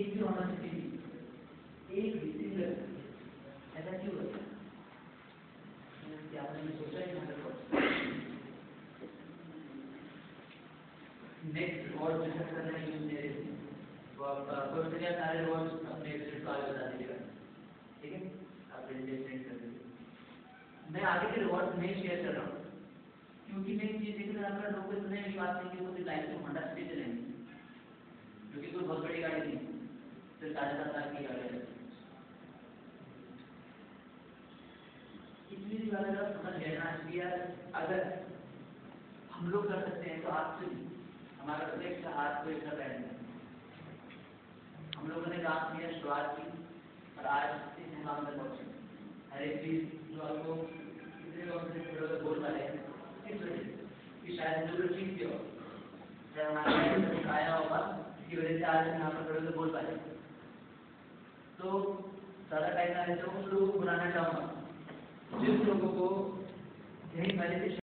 एक भी ऑनर्सिटी एक भी सिंगल, ऐसा क्यों होता है? आपने सोचा है? नेक्स्ट रिवॉर्ड डिस्कस करना है यूज तो आप कोर्स या सारे रिवॉर्ड अपने वेबसाइट पर आगे बता दीजिएगा, ठीक है? आप प्रेजेंटेशन कर दीजिए। मैं आगे के रिवॉर्ड नहीं शेयर कर रहा हूँ क्योंकि मैं ये देख रहा था लोग इतने विश्वास नहीं कि वो लाइफ में होंडा सिटी चलेंगे, क्योंकि कोई बहुत बड़ी गाड़ी नहीं, सिर्फ 7.5 लाख की गाड़ी है। इतनी ज़्यादा समझ लेना चाहिए। अगर हम लोग कर सकते हैं तो आपसे हमारा तो एक हाथ को एक पहन हम लोगों ने काम किया, शुरुआत की और आज इस मुकाम तक पहुँचे। हर एक चीज़ जो आपको कितने लोगों से जुड़े बोल पा रहे हैं इस वजह से कि शायद जो लोग चीज़ हो जब हमारा आया होगा इसकी वजह से आज यहाँ पर खड़े बोल पाए। तो ज़्यादा टाइम ना रहते उन लोगों को बुलाना चाहूँगा जिन लोगों को यही पहले से